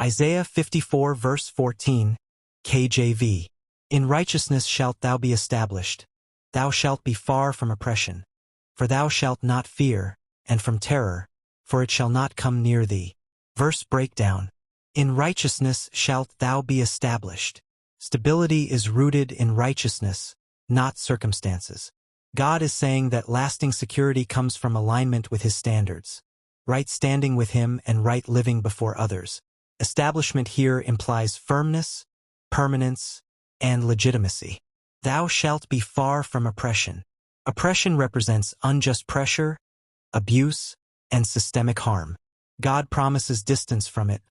Isaiah 54 verse 14, KJV. In righteousness shalt thou be established. Thou shalt be far from oppression. For thou shalt not fear, and from terror, for it shall not come near thee. Verse breakdown. In righteousness shalt thou be established. Stability is rooted in righteousness, not circumstances. God is saying that lasting security comes from alignment with His standards, right standing with Him and right living before others. Establishment here implies firmness, permanence, and legitimacy. Thou shalt be far from oppression. Oppression represents unjust pressure, abuse, and systemic harm. God promises distance from it,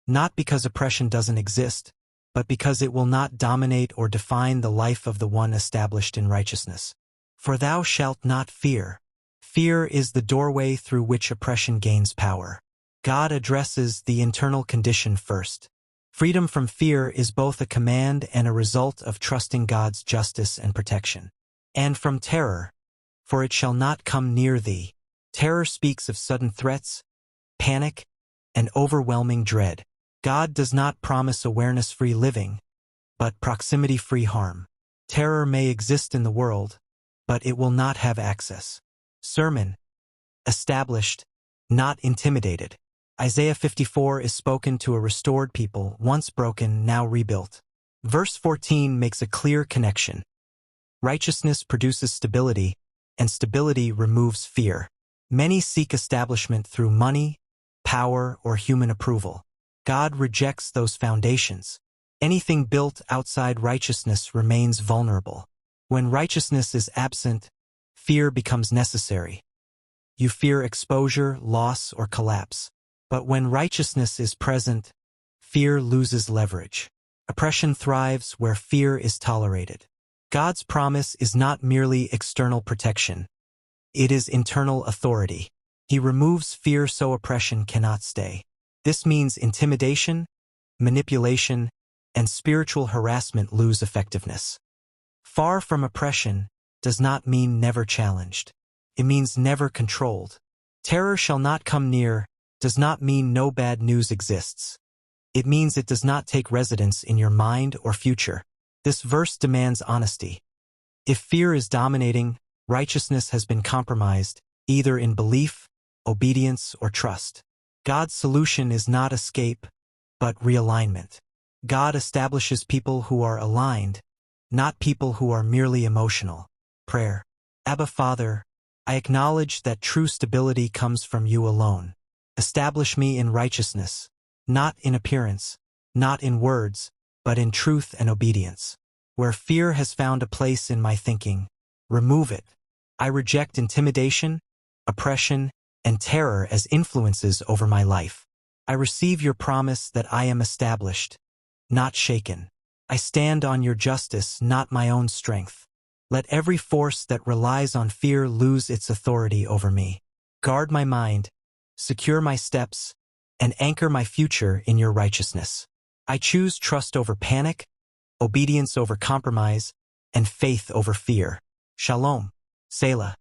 not because oppression doesn't exist, but because it will not dominate or define the life of the one established in righteousness. For thou shalt not fear. Fear is the doorway through which oppression gains power. God addresses the internal condition first. Freedom from fear is both a command and a result of trusting God's justice and protection. And from terror, for it shall not come near thee. Terror speaks of sudden threats, panic, and overwhelming dread. God does not promise awareness-free living, but proximity-free harm. Terror may exist in the world, but it will not have access. Sermon. Established, not intimidated. Isaiah 54 is spoken to a restored people, once broken, now rebuilt. Verse 14 makes a clear connection. Righteousness produces stability, and stability removes fear. Many seek establishment through money, power, or human approval. God rejects those foundations. Anything built outside righteousness remains vulnerable. When righteousness is absent, fear becomes necessary. You fear exposure, loss, or collapse. But when righteousness is present, fear loses leverage. Oppression thrives where fear is tolerated. God's promise is not merely external protection. It is internal authority. He removes fear so oppression cannot stay. This means intimidation, manipulation, and spiritual harassment lose effectiveness. Far from oppression does not mean never challenged. It means never controlled. Terror shall not come near does not mean no bad news exists. It means it does not take residence in your mind or future. This verse demands honesty. If fear is dominating, righteousness has been compromised, either in belief, obedience, or trust. God's solution is not escape, but realignment. God establishes people who are aligned, not people who are merely emotional. Prayer. Abba Father, I acknowledge that true stability comes from you alone. Establish me in righteousness, not in appearance, not in words, but in truth and obedience. Where fear has found a place in my thinking, remove it. I reject intimidation, oppression, and terror as influences over my life. I receive your promise that I am established, not shaken. I stand on your justice, not my own strength. Let every force that relies on fear lose its authority over me. Guard my mind, secure my steps, and anchor my future in your righteousness. I choose trust over panic, obedience over compromise, and faith over fear. Shalom. Selah.